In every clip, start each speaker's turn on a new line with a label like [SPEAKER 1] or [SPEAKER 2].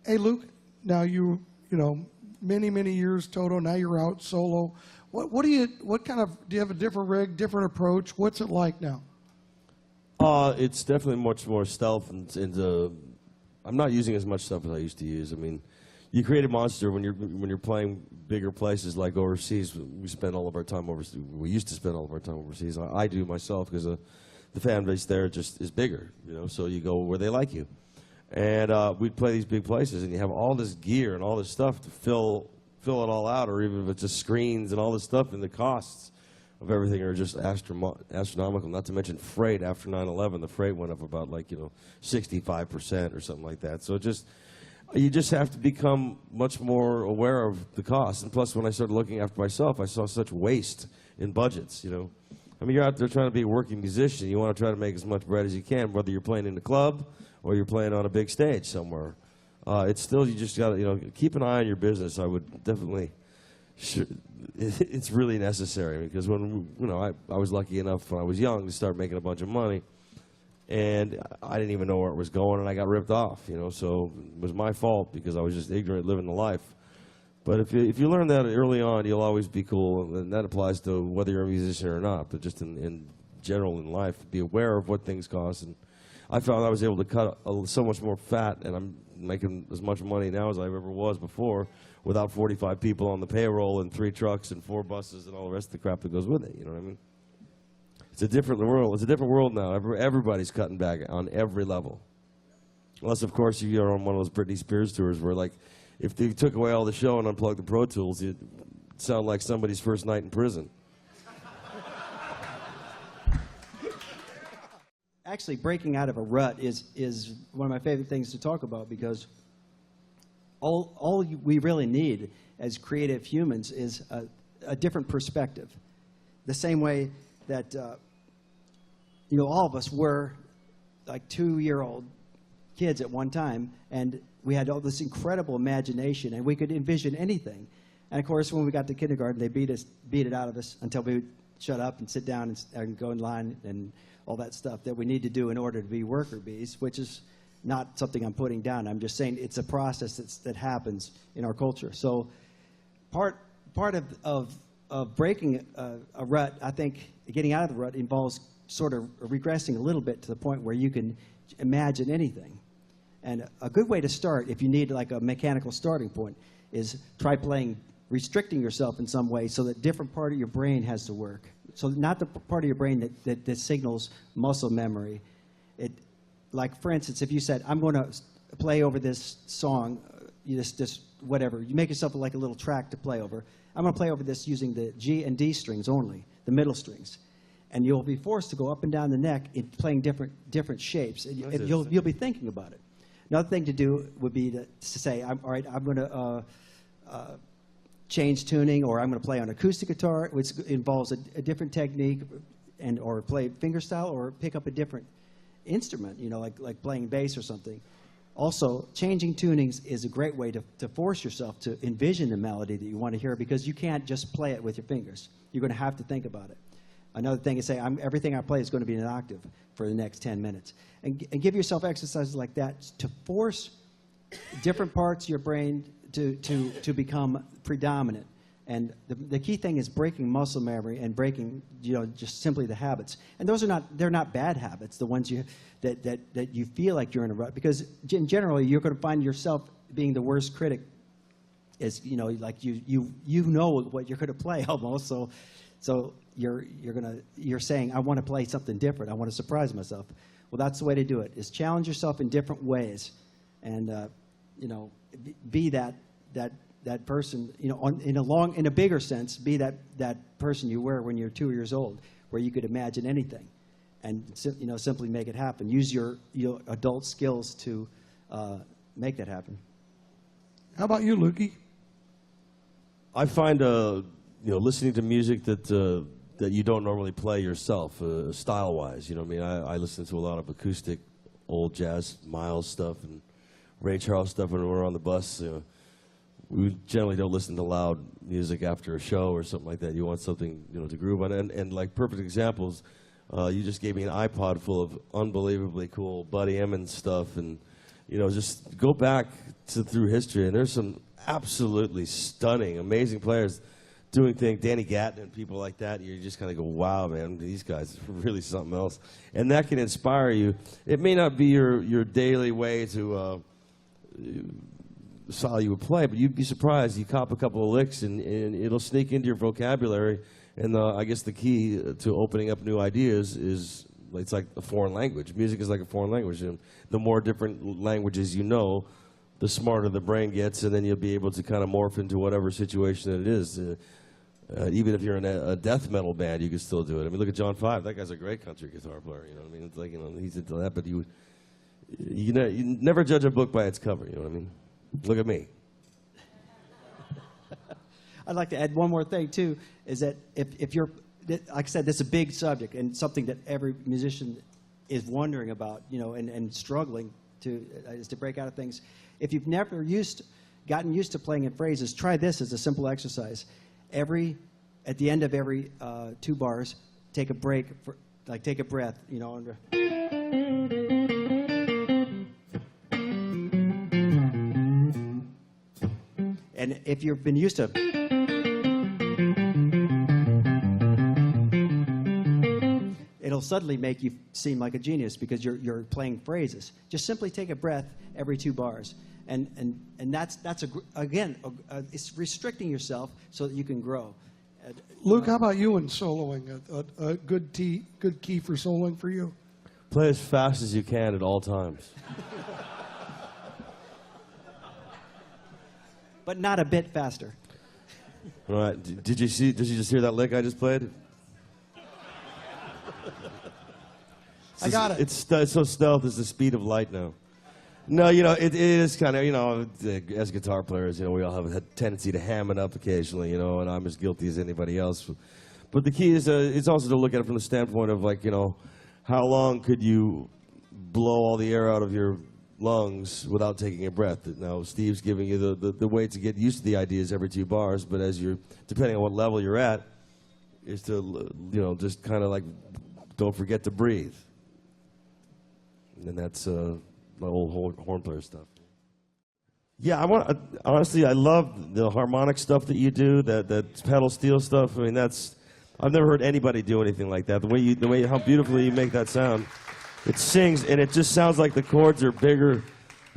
[SPEAKER 1] Hey, Luke, now you know, many years Toto, now you're out solo. What do you have a different rig, different approach? What's it like now?
[SPEAKER 2] It's definitely much more stealth, and I'm not using as much stuff as I used to use. I mean, you create a monster when you're playing bigger places like overseas. We spend all of our time overseas. We used to spend all of our time overseas. I do myself because the fan base there just is bigger, you know. So you go where they like you, and we'd play these big places, and you have all this gear and all this stuff to fill it all out, or even if it's just screens and all this stuff, and the costs of everything are just astronomical. Not to mention freight. After 9/11, the freight went up about 65% or something like that. So you just have to become much more aware of the cost. And plus, when I started looking after myself, I saw such waste in budgets. You know, I mean, you're out there trying to be a working musician. You want to try to make as much bread as you can, whether you're playing in a club or you're playing on a big stage somewhere. It's still, you just got to, keep an eye on your business. I would definitely, it's really necessary, because when, I was lucky enough when I was young to start making a bunch of money, and I didn't even know where it was going, and I got ripped off, so it was my fault because I was just ignorant living the life. But if you learn that early on, you'll always be cool, and that applies to whether you're a musician or not, but just in general in life, be aware of what things cost. And I found I was able to cut so much more fat, and I'm making as much money now as I ever was before, without 45 people on the payroll and 3 trucks and 4 buses and all the rest of the crap that goes with it. You know what I mean? It's a different world. It's a different world now. Everybody's cutting back on every level. Unless, of course, you're on one of those Britney Spears tours where, if they took away all the show and unplugged the Pro Tools, it'd sound like somebody's first night in prison.
[SPEAKER 3] Actually, breaking out of a rut is one of my favorite things to talk about, because all we really need as creative humans is a different perspective. The same way that all of us were like 2-year-old kids at one time, and we had all this incredible imagination, and we could envision anything. And of course, when we got to kindergarten, they beat it out of us until we would shut up and sit down and go in line and all that stuff that we need to do in order to be worker bees, which is not something I'm putting down. I'm just saying it's a process that happens in our culture. So part of breaking a rut, I think getting out of the rut involves sort of regressing a little bit to the point where you can imagine anything. And a good way to start, if you need like a mechanical starting point, is try restricting yourself in some way so that different part of your brain has to work. So not the part of your brain that signals muscle memory. Like, for instance, if you said, I'm going to play over this song, just whatever. You make yourself like a little track to play over. I'm going to play over this using the G and D strings only, the middle strings. And you'll be forced to go up and down the neck in playing different shapes. And you'll be thinking about it. Another thing to do would be to say, all right, I'm going to change tuning, or I'm going to play on acoustic guitar, which involves a different technique, or play fingerstyle, or pick up a different instrument, like playing bass or something. Also, changing tunings is a great way to force yourself to envision the melody that you want to hear, because you can't just play it with your fingers. You're going to have to think about it. Another thing is say, everything I play is going to be an octave for the next 10 minutes. And give yourself exercises like that to force different parts of your brain to become predominant. And the key thing is breaking muscle memory and breaking, just simply the habits. And they're not bad habits, the ones that you feel like you're in a rut, because generally you're going to find yourself being the worst critic. Is like you know what you're going to play almost. So you're saying, I want to play something different. I want to surprise myself. Well, that's the way to do it, is challenge yourself in different ways, and be that person, in a bigger sense, be that person you were when you're 2 years old, where you could imagine anything, and simply make it happen. Use your adult skills to make that happen.
[SPEAKER 1] How about you, Lukey?
[SPEAKER 2] I find listening to music that you don't normally play yourself, style-wise. I listen to a lot of acoustic, old jazz, Miles stuff, and Ray Charles stuff when we're on the bus. We generally don't listen to loud music after a show or something like that. You want something, to groove on. And like perfect examples, you just gave me an iPod full of unbelievably cool Buddy Emmons stuff and just go back through history, and there's some absolutely stunning, amazing players doing things, Danny Gatton and people like that. You just kind of go, wow, man, these guys are really something else. And that can inspire you. It may not be your daily way to how you would play, but you'd be surprised. You cop a couple of licks, and it'll sneak into your vocabulary. And I guess the key to opening up new ideas is it's like a foreign language. Music is like a foreign language. And the more different languages you know, the smarter the brain gets, and then you'll be able to kind of morph into whatever situation it is. Even if you're in a death metal band, you can still do it. I mean, look at John Five. That guy's a great country guitar player. You know what I mean? It's like, he's into that, but you never judge a book by its cover. You know what I mean? Look at me.
[SPEAKER 3] I'd like to add one more thing, too, is that if you're, like I said, this is a big subject and something that every musician is wondering about, and struggling to break out of things. If you've never gotten used to playing in phrases, try this as a simple exercise. At the end of every 2 bars, take a break, take a breath, and if you've been used to it'll suddenly make you seem like a genius because you're playing phrases. Just simply take a breath every 2 bars. And that's it's restricting yourself so that you can grow.
[SPEAKER 1] Luke, how about you in soloing? A good key for soloing for you?
[SPEAKER 2] Play as fast as you can at all times.
[SPEAKER 3] But not a bit faster.
[SPEAKER 2] All right. Did you just hear that lick I just played?
[SPEAKER 1] I got it.
[SPEAKER 2] It's so stealth. It's the speed of light now. No, it is kind of, as guitar players, we all have a tendency to ham it up occasionally, and I'm as guilty as anybody else. But the key is, it's also to look at it from the standpoint of, how long could you blow all the air out of your lungs without taking a breath? Now, Steve's giving you the way to get used to the ideas every 2 bars, but depending on what level you're at, is to, just kind of don't forget to breathe. And that's my old horn player stuff. Yeah, honestly, I love the harmonic stuff that you do, that pedal steel stuff. I mean, I've never heard anybody do anything like that. How beautifully you make that sound. It sings, and it just sounds like the chords are bigger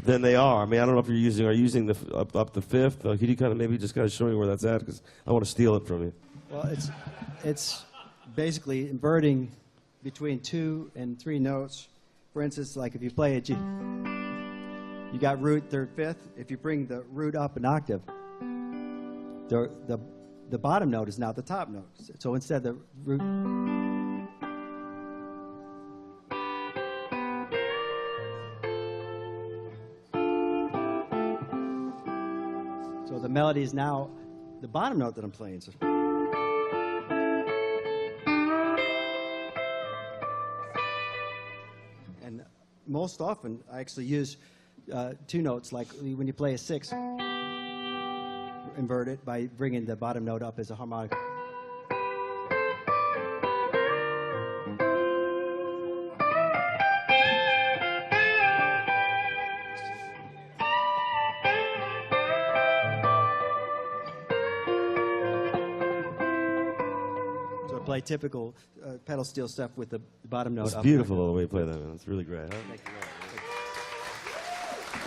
[SPEAKER 2] than they are. I mean, I don't know if are you using the up the 5th? Could you maybe just show me where that's at? Because I want to steal it from you.
[SPEAKER 3] Well, it's basically inverting between 2 and 3 notes. For instance, like if you play a G, you got root 3rd, 5th. If you bring the root up an octave, the bottom note is now the top note. So instead the root, so the melody is now the bottom note that I'm playing. So, most often, I actually use 2 notes, like when you play a 6, invert it by bringing the bottom note up as a harmonic. So I play typical pedal steel stuff with the bottom note
[SPEAKER 2] It's
[SPEAKER 3] up.
[SPEAKER 2] beautiful the way you play that, man. It's really great, huh?
[SPEAKER 3] Thank you.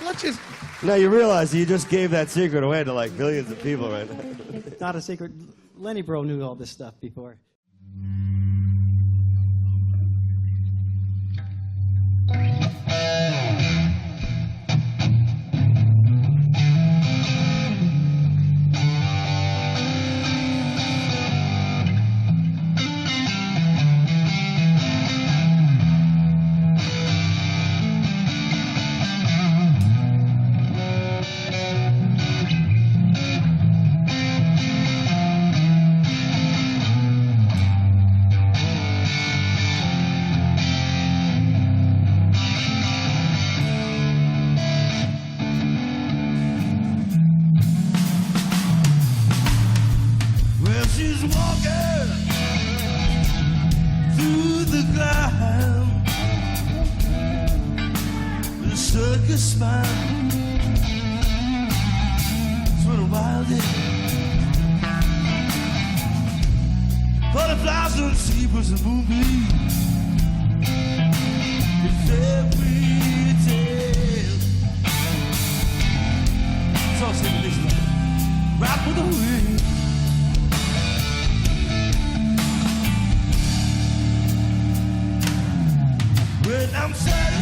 [SPEAKER 1] Let's just.
[SPEAKER 2] Now you realize you just gave that secret away to millions of people right now.
[SPEAKER 3] It's not a secret. Lenny Bro knew all this stuff before.
[SPEAKER 4] there. Butterflies on zebras and moonbeams. It's every tale. So sing this one. Rock with the wind. When I'm sad,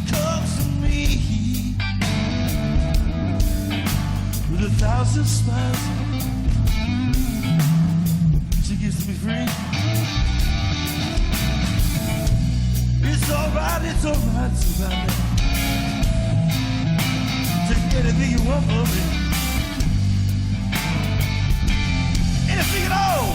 [SPEAKER 4] comes to me with 1,000 smiles. She gives me free. It's alright, it's alright, it's alright. Take anything you want from me. Anything at all.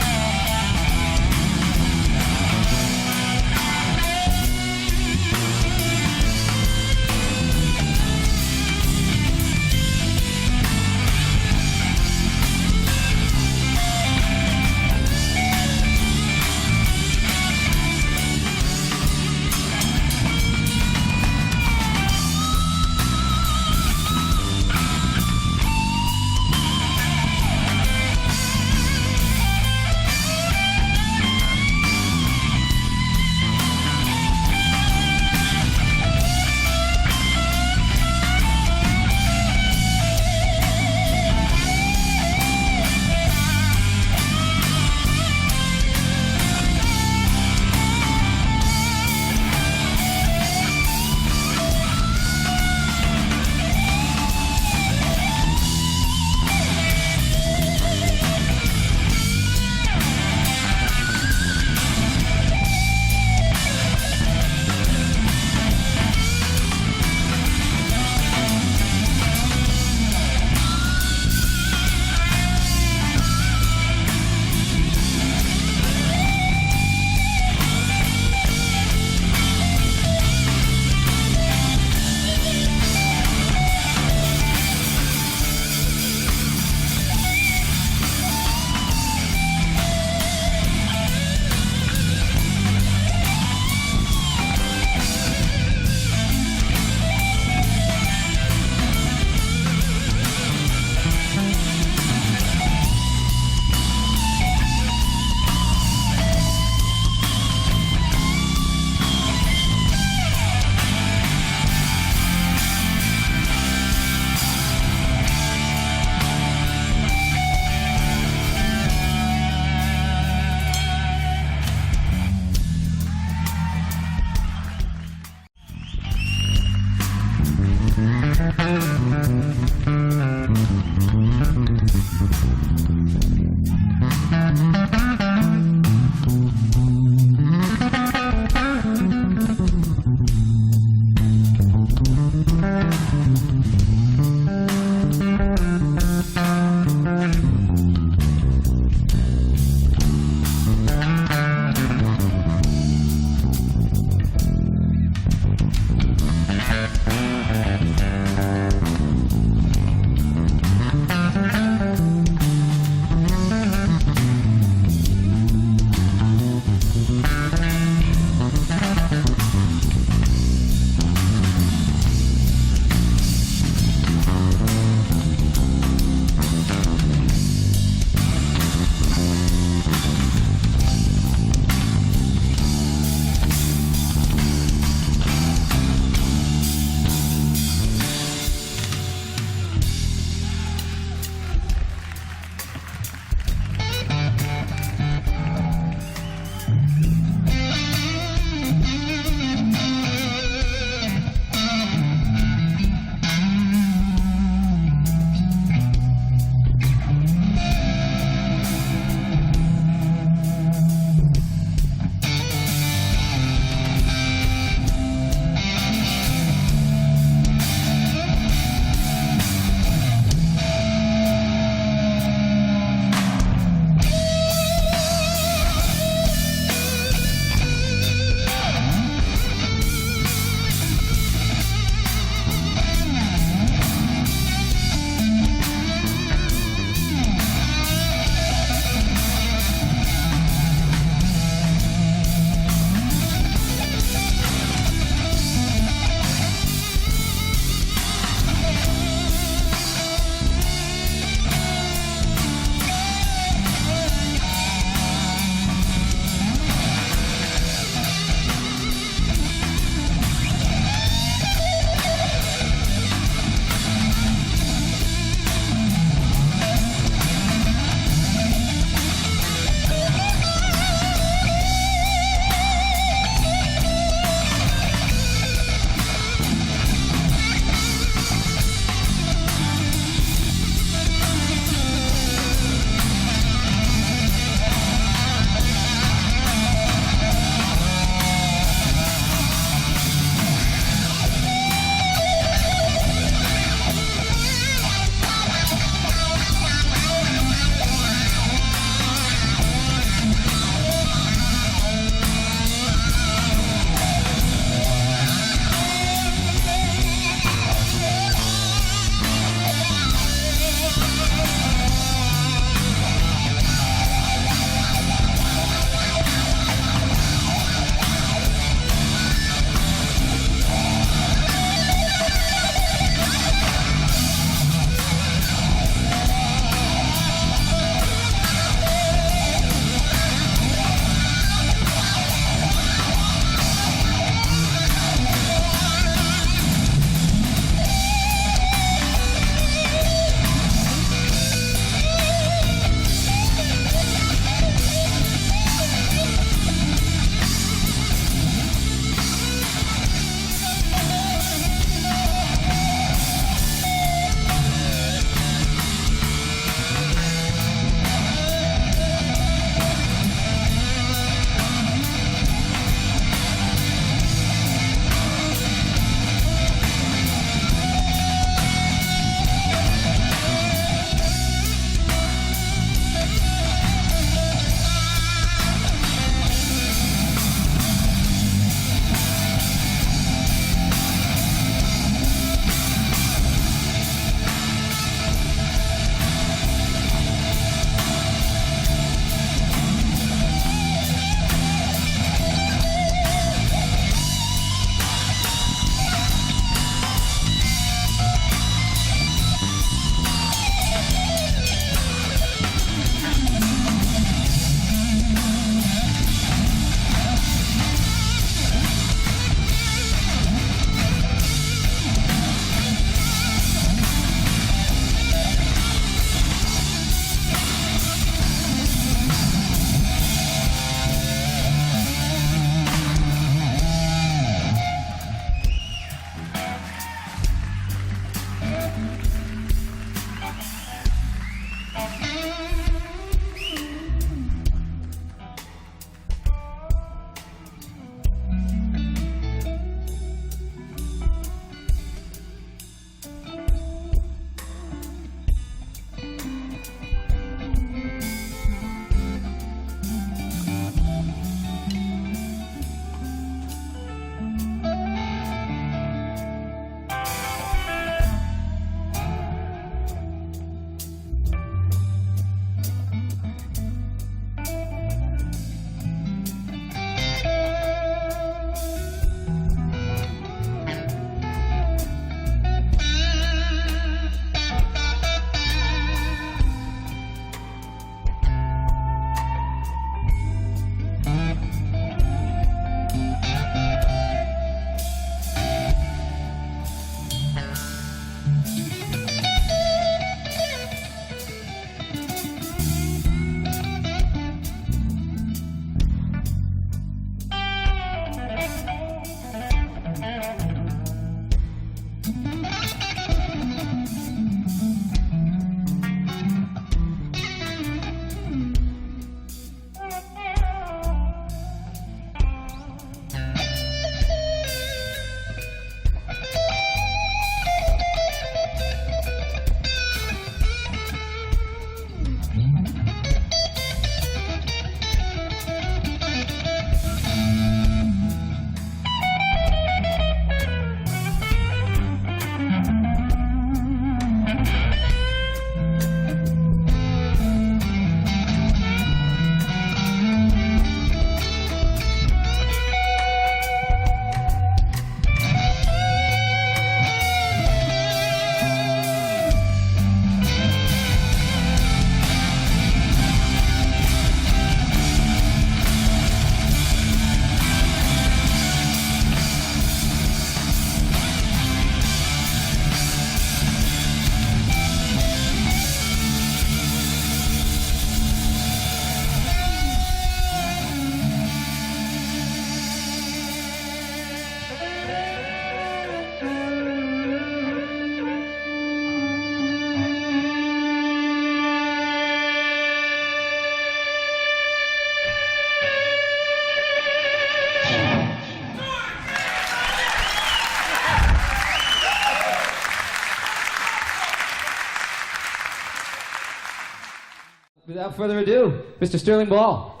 [SPEAKER 5] without further ado, Mr. Sterling Ball.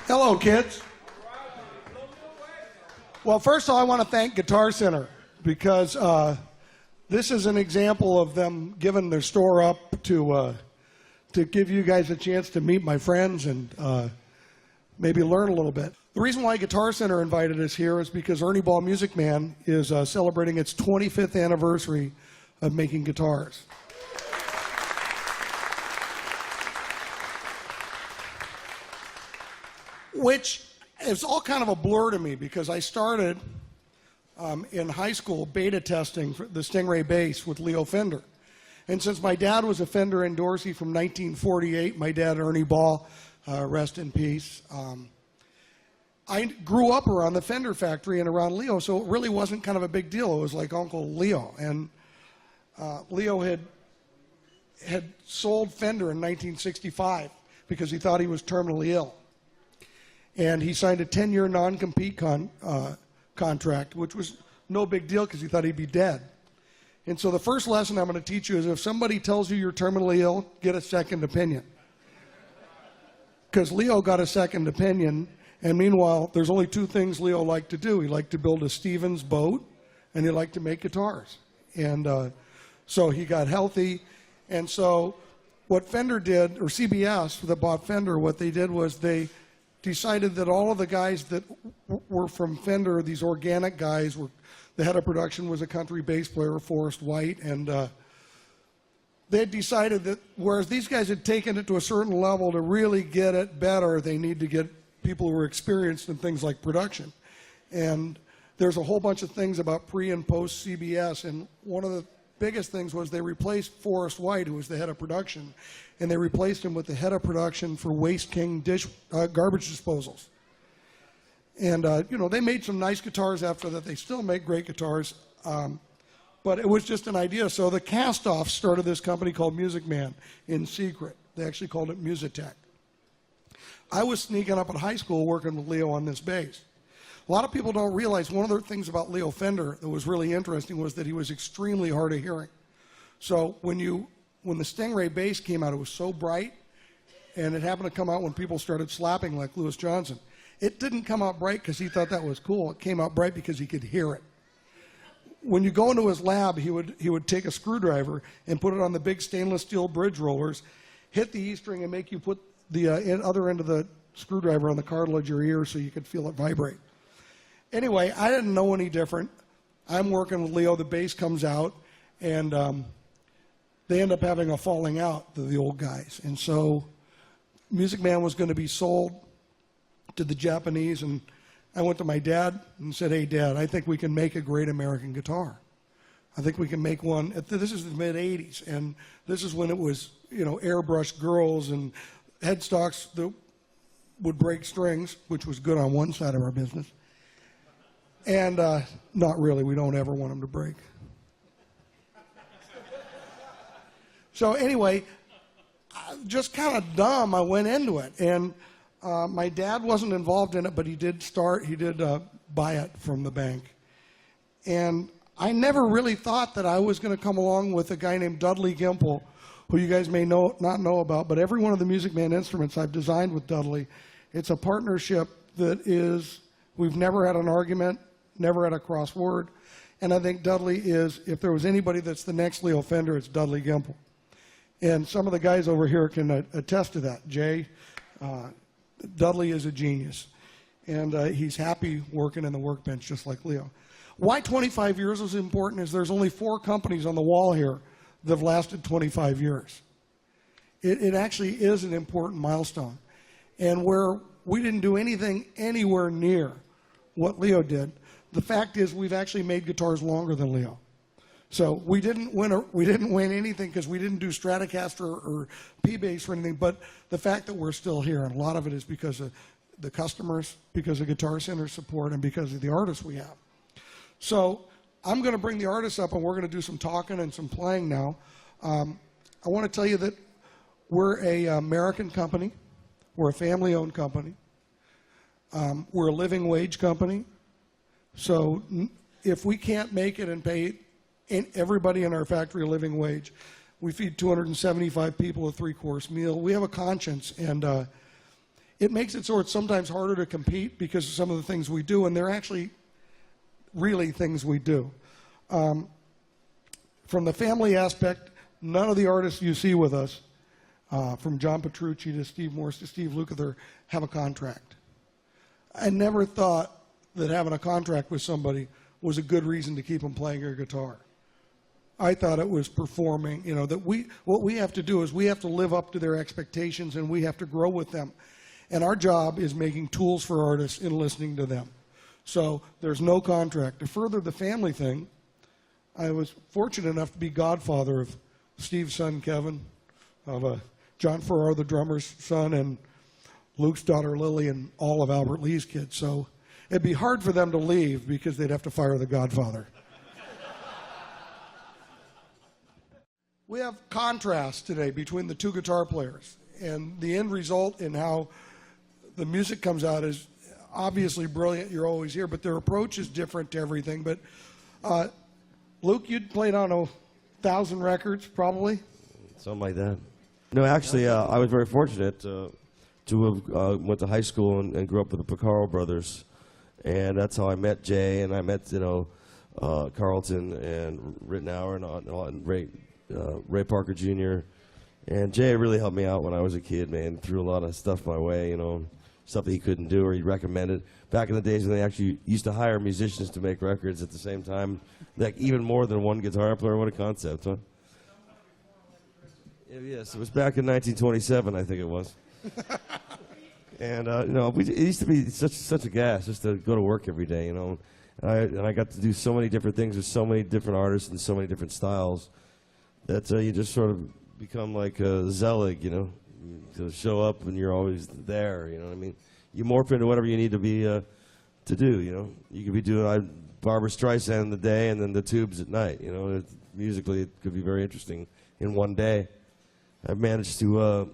[SPEAKER 1] Hello, kids. Well, first of all, I want to thank Guitar Center because this is an example of them giving their store up to give you guys a chance to meet my friends and maybe learn a little bit. The reason why Guitar Center invited us here is because Ernie Ball Music Man is celebrating its 25th anniversary of making guitars. Which is all kind of a blur to me because I started in high school beta testing for the Stingray bass with Leo Fender. And since my dad was a Fender endorsee from 1948, my dad, Ernie Ball, rest in peace, I grew up around the Fender factory and around Leo, so it really wasn't kind of a big deal. It was like Uncle Leo. And Leo had sold Fender in 1965 because he thought he was terminally ill. And he signed a 10-year non-compete contract, which was no big deal because he thought he'd be dead. And so the first lesson I'm going to teach you is if somebody tells you you're terminally ill, get a second opinion. Because Leo got a second opinion, and meanwhile, there's only two things Leo liked to do. He liked to build a Stevens boat, and he liked to make guitars. And so he got healthy. And so what Fender did, or CBS that bought Fender, what they did was they decided that all of the guys that were from Fender, these organic guys, the head of production was a country bass player, Forrest White, and they had decided that whereas these guys had taken it to a certain level to really get it better, they need to get people who were experienced in things like production. And there's a whole bunch of things about pre and post CBS, and one of the biggest things was they replaced Forrest White, who was the head of production, and they replaced him with the head of production for Waste King garbage disposals. And, they made some nice guitars after that. They still make great guitars, but it was just an idea. So the Cast-Off started this company called Music Man in secret. They actually called it Musitech. I was sneaking up in high school working with Leo on this bass. A lot of people don't realize one of the things about Leo Fender that was really interesting was that he was extremely hard of hearing. So when the Stingray bass came out, it was so bright, and it happened to come out when people started slapping like Louis Johnson. It didn't come out bright because he thought that was cool. It came out bright because he could hear it. When you go into his lab, he would take a screwdriver and put it on the big stainless steel bridge rollers, hit the E string, and make you put the other end of the screwdriver on the cartilage of your ear so you could feel it vibrate. Anyway, I didn't know any different. I'm working with Leo. The bass comes out, and they end up having a falling out, the old guys. And so Music Man was going to be sold to the Japanese, and I went to my dad and said, "Hey, Dad, I think we can make a great American guitar. I think we can make one." This is the mid-'80s, and this is when it was, airbrushed girls and headstocks that would break strings, which was good on one side of our business. And not really. We don't ever want them to break. So anyway, just kind of dumb, I went into it. And my dad wasn't involved in it, but he did buy it from the bank. And I never really thought that I was going to come along with a guy named Dudley Gimple, who you guys may not know about, but every one of the Music Man instruments I've designed with Dudley. It's a partnership that we've never had an argument, never had a crossword. And I think Dudley is, if there was anybody that's the next Leo Fender, it's Dudley Gimple. And some of the guys over here can attest to that. Jay, Dudley is a genius. And he's happy working in the workbench just like Leo. Why 25 years is important is there's only 4 companies on the wall here that have lasted 25 years. It actually is an important milestone. And where we didn't do anything anywhere near what Leo did, the fact is we've actually made guitars longer than Leo. So we didn't win anything because we didn't do Stratocaster or P-Bass or anything, but the fact that we're still here, and a lot of it is because of the customers, because of Guitar Center support, and because of the artists we have. So I'm going to bring the artists up, and we're going to do some talking and some playing now. I want to tell you that we're an American company. We're a family-owned company. We're a living wage company. So if we can't make it and pay everybody in our factory a living wage, we feed 275 people a 3-course meal. We have a conscience, and it makes it so it's sometimes harder to compete because of some of the things we do, and they're actually really things we do. From the family aspect, none of the artists you see with us, from John Petrucci to Steve Morse to Steve Lukather, have a contract. I never thought that having a contract with somebody was a good reason to keep them playing your guitar. I thought it was performing, that what we have to do is we have to live up to their expectations and we have to grow with them. And our job is making tools for artists and listening to them. So there's no contract. To further the family thing, I was fortunate enough to be godfather of Steve's son, Kevin, of John Farrar, the drummer's son, and Luke's daughter, Lily, and all of Albert Lee's kids. So it'd be hard for them to leave because they'd have to fire the godfather. We have contrast today between the two guitar players, and the end result in how the music comes out is obviously brilliant. You're always here, but their approach is different to everything. But Luke, you'd played on 1,000 records, probably?
[SPEAKER 2] Something like that. No, actually, I was very fortunate to have went to high school and grew up with the Picaro brothers, and that's how I met Jay, and I met Carlton and Rittenauer and Ray Parker Jr. And Jay really helped me out when I was a kid, man. Threw a lot of stuff my way, stuff that he couldn't do or he recommended. Back in the days when they actually used to hire musicians to make records at the same time, like even more than one guitar player. What a concept, huh? Yes, it was back in 1927, I think it was. And it used to be such a gas just to go to work every day, And I got to do so many different things with so many different artists and so many different styles that you just sort of become like a Zelig, to show up and you're always there. You know what I mean? You morph into whatever you need to be to do. You could be doing Barbra Streisand in the day and then the Tubes at night. Musically, it could be very interesting in one day. I've managed to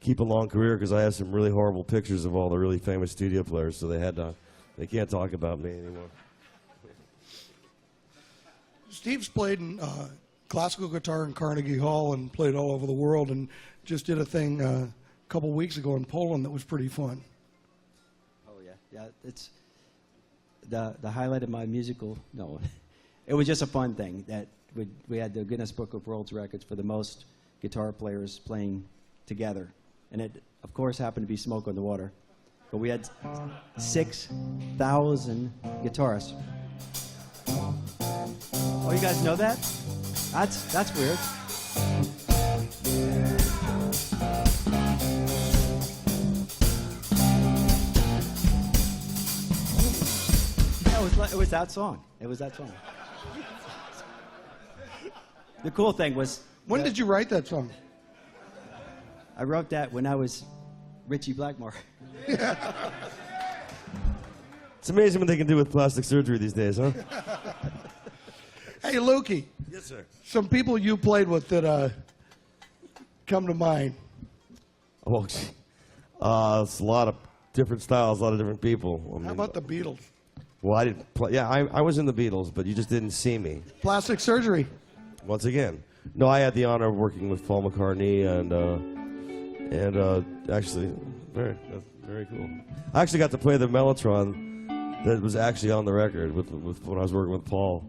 [SPEAKER 2] keep a long career because I have some really horrible pictures of all the really famous studio players, so they can't talk about me anymore.
[SPEAKER 1] Steve's played in classical guitar in Carnegie Hall and played all over the world, and just did a thing a couple weeks ago in Poland that was pretty fun.
[SPEAKER 3] Oh yeah, it's the highlight of my musical. No, it was just a fun thing that we had the Guinness Book of World Records for the most guitar players playing together, and it of course happened to be Smoke on the Water, but we had 6,000 guitarists. Oh, you guys know that? That's weird. Yeah, it was that song. It was that song. The cool thing was...
[SPEAKER 1] When did you write that song?
[SPEAKER 3] I wrote that when I was Richie Blackmore.
[SPEAKER 2] It's amazing what they can do with plastic surgery these days, huh?
[SPEAKER 1] Hey, Lukey.
[SPEAKER 2] Yes, sir.
[SPEAKER 1] Some people you played with that come to mind.
[SPEAKER 2] Oh, it's a lot of different styles, a lot of different people.
[SPEAKER 1] How about the Beatles?
[SPEAKER 2] Well, I didn't play. Yeah, I was in the Beatles, but you just didn't see me.
[SPEAKER 1] Plastic surgery.
[SPEAKER 2] Once again. No, I had the honor of working with Paul McCartney and actually, very cool. I actually got to play the Mellotron that was actually on the record with when I was working with Paul.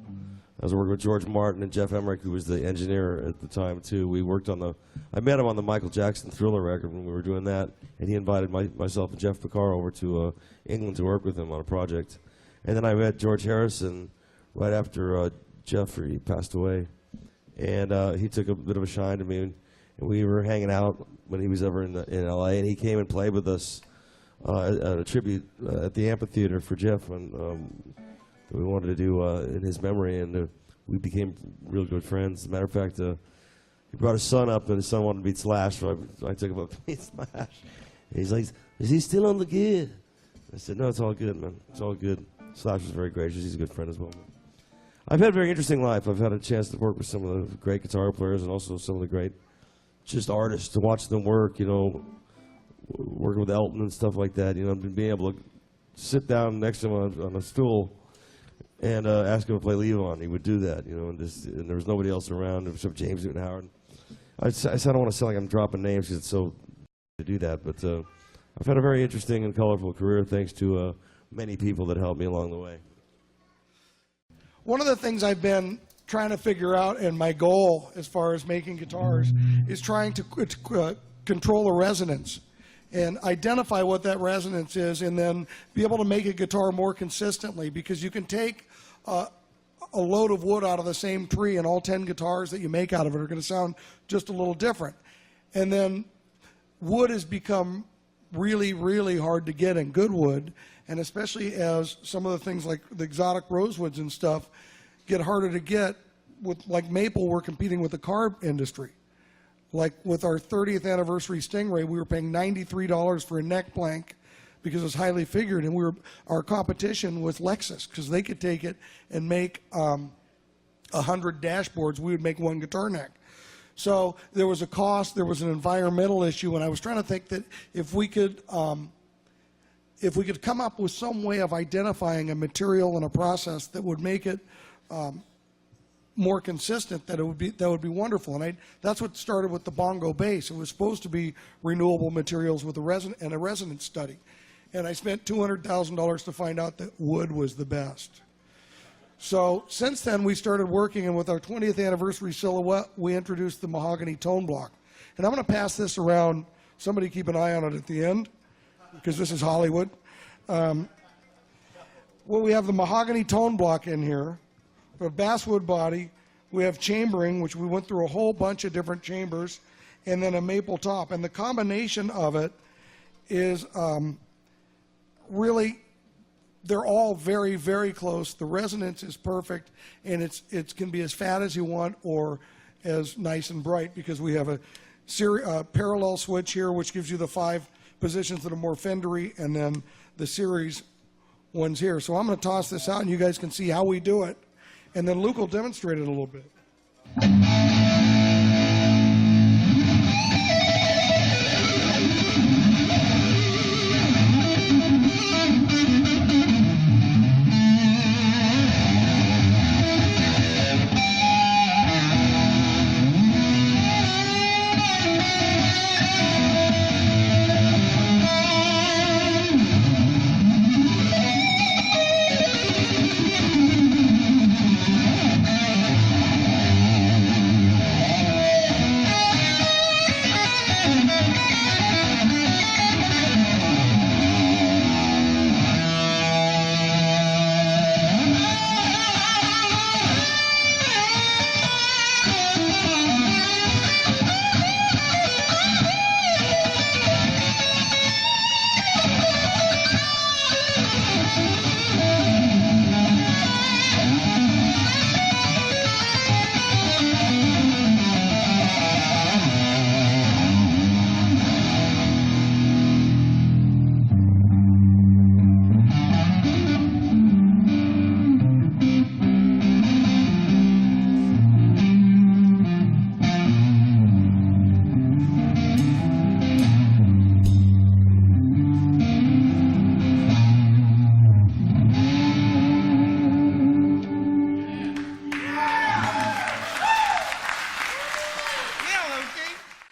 [SPEAKER 2] I was working with George Martin and Jeff Emmerich, who was the engineer at the time too. We worked on I met him on the Michael Jackson Thriller record when we were doing that, and he invited myself and Jeff Picaro over to England to work with him on a project. And then I met George Harrison right after Jeffrey passed away, and he took a bit of a shine to me, and we were hanging out when he was ever in L.A., and he came and played with us at a tribute at the amphitheater for Jeff when we wanted to do in his memory, and we became real good friends. As a matter of fact, he brought his son up, and his son wanted to beat Slash, so I took him up to beat Slash. And he's like, "Is he still on the gear?" I said, "No, it's all good, man. It's all good." Slash was very gracious. He's a good friend as well. I've had a very interesting life. I've had a chance to work with some of the great guitar players and also some of the great just artists, to watch them work, working with Elton and stuff like that, being able to sit down next to him on a stool and ask him to play Levon. He would do that, you know, and there was nobody else around except James Newton Howard. I said I don't want to sound like I'm dropping names because it's so to do that, but I've had a very interesting and colorful career thanks to many people that helped me along the way.
[SPEAKER 1] One of the things I've been trying to figure out, and my goal as far as making guitars, is trying to control the resonance and identify what that resonance is, and then be able to make a guitar more consistently, because you can take a load of wood out of the same tree, and all 10 guitars that you make out of it are going to sound just a little different. And then wood has become really, really hard to get in, good wood, and especially as some of the things like the exotic rosewoods and stuff get harder to get. With like maple, we're competing with the car industry. Like with our 30th anniversary Stingray, we were paying $93 for a neck blank because it's highly figured, and our competition was Lexus, because they could take it and make 100 dashboards. We would make one guitar neck. So there was a cost, there was an environmental issue, and I was trying to think that if we could come up with some way of identifying a material and a process that would make it more consistent, that would be wonderful. And that's what started with the bongo bass. It was supposed to be renewable materials with a resonance study, and I spent $200,000 to find out that wood was the best. So since then, we started working, and with our 20th anniversary silhouette, we introduced the mahogany tone block. And I'm going to pass this around. Somebody keep an eye on it at the end, because this is Hollywood. Well, we have the mahogany tone block in here. We have basswood body. We have chambering, which we went through a whole bunch of different chambers, and then a maple top. And the combination of it is really, they're all very, very close. The resonance is perfect, and it can be as fat as you want or as nice and bright, because we have a parallel switch here, which gives you the 5 positions that are more Fendery, and then the series ones here. So I'm going to toss this out, and you guys can see how we do it, and then Luke will demonstrate it a little bit.